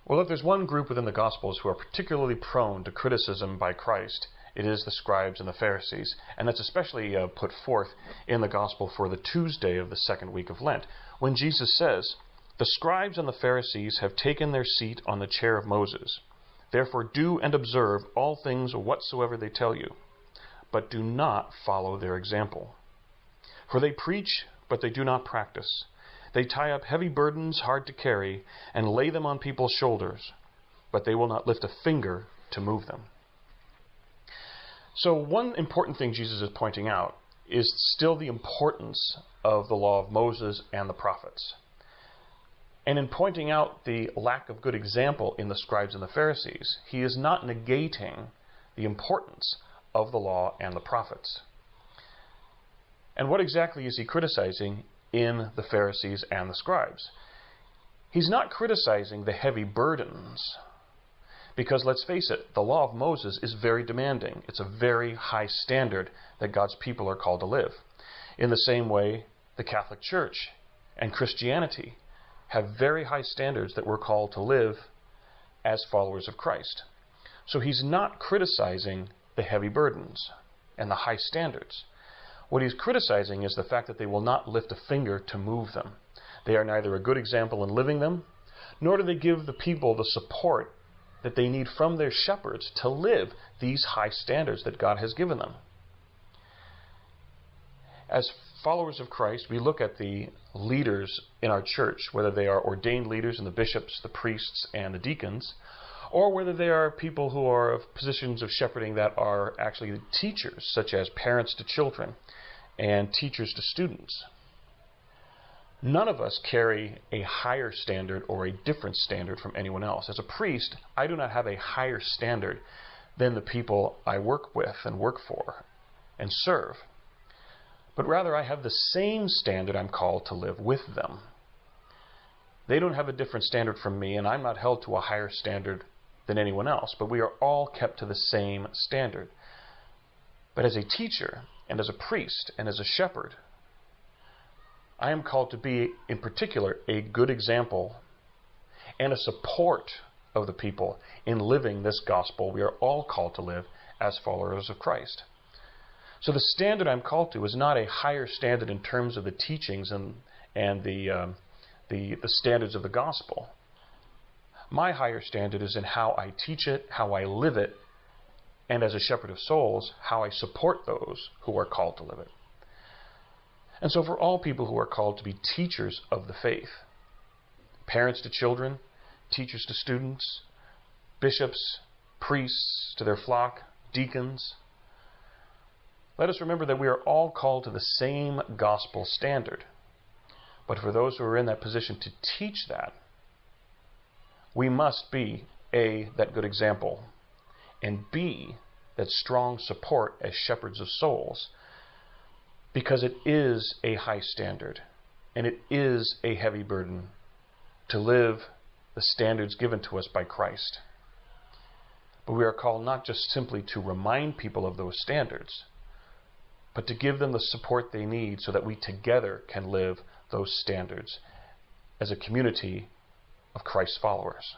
Well, if there's one group within the Gospels who are particularly prone to criticism by Christ, it is the Scribes and the Pharisees, and that's especially put forth in the Gospel for the Tuesday of the second week of Lent, when Jesus says, "The Scribes and the Pharisees have taken their seat on the chair of Moses. Therefore do and observe all things whatsoever they tell you, but do not follow their example. For they preach, but they do not practice. They tie up heavy burdens hard to carry and lay them on people's shoulders, but they will not lift a finger to move them." So one important thing Jesus is pointing out is still the importance of the law of Moses and the prophets. And in pointing out the lack of good example in the Scribes and the Pharisees, he is not negating the importance of the law and the prophets. And what exactly is he criticizing in the Pharisees and the Scribes? He's not criticizing the heavy burdens, because let's face it, the law of Moses is very demanding. It's a very high standard that God's people are called to live. In the same way, the Catholic Church and Christianity have very high standards that we're called to live as followers of Christ. So he's not criticizing the heavy burdens and the high standards. What he's criticizing is the fact that they will not lift a finger to move them. They are neither a good example in living them, nor do they give the people the support that they need from their shepherds to live these high standards that God has given them. As followers of Christ, we look at the leaders in our church, whether they are ordained leaders and the bishops, the priests, and the deacons, or whether they are people who are of positions of shepherding that are actually teachers, such as parents to children and teachers to students. None of us carry a higher standard or a different standard from anyone else. As a priest, I do not have a higher standard than the people I work with and work for and serve. But rather, I have the same standard I'm called to live with them. They don't have a different standard from me, and I'm not held to a higher standard than anyone else, but we are all kept to the same standard. But as a teacher, and as a priest, and as a shepherd, I am called to be, in particular, a good example and a support of the people in living this gospel we are all called to live as followers of Christ. So the standard I'm called to is not a higher standard in terms of the teachings and the standards of the gospel. My higher standard is in how I teach it, how I live it, and as a shepherd of souls, how I support those who are called to live it. And so for all people who are called to be teachers of the faith, parents to children, teachers to students, bishops, priests to their flock, deacons, let us remember that we are all called to the same gospel standard. But for those who are in that position to teach that, we must be A, that good example, and B, that strong support as shepherds of souls, because it is a high standard, and it is a heavy burden to live the standards given to us by Christ. But we are called not just simply to remind people of those standards, but to give them the support they need so that we together can live those standards as a community of Christ's followers.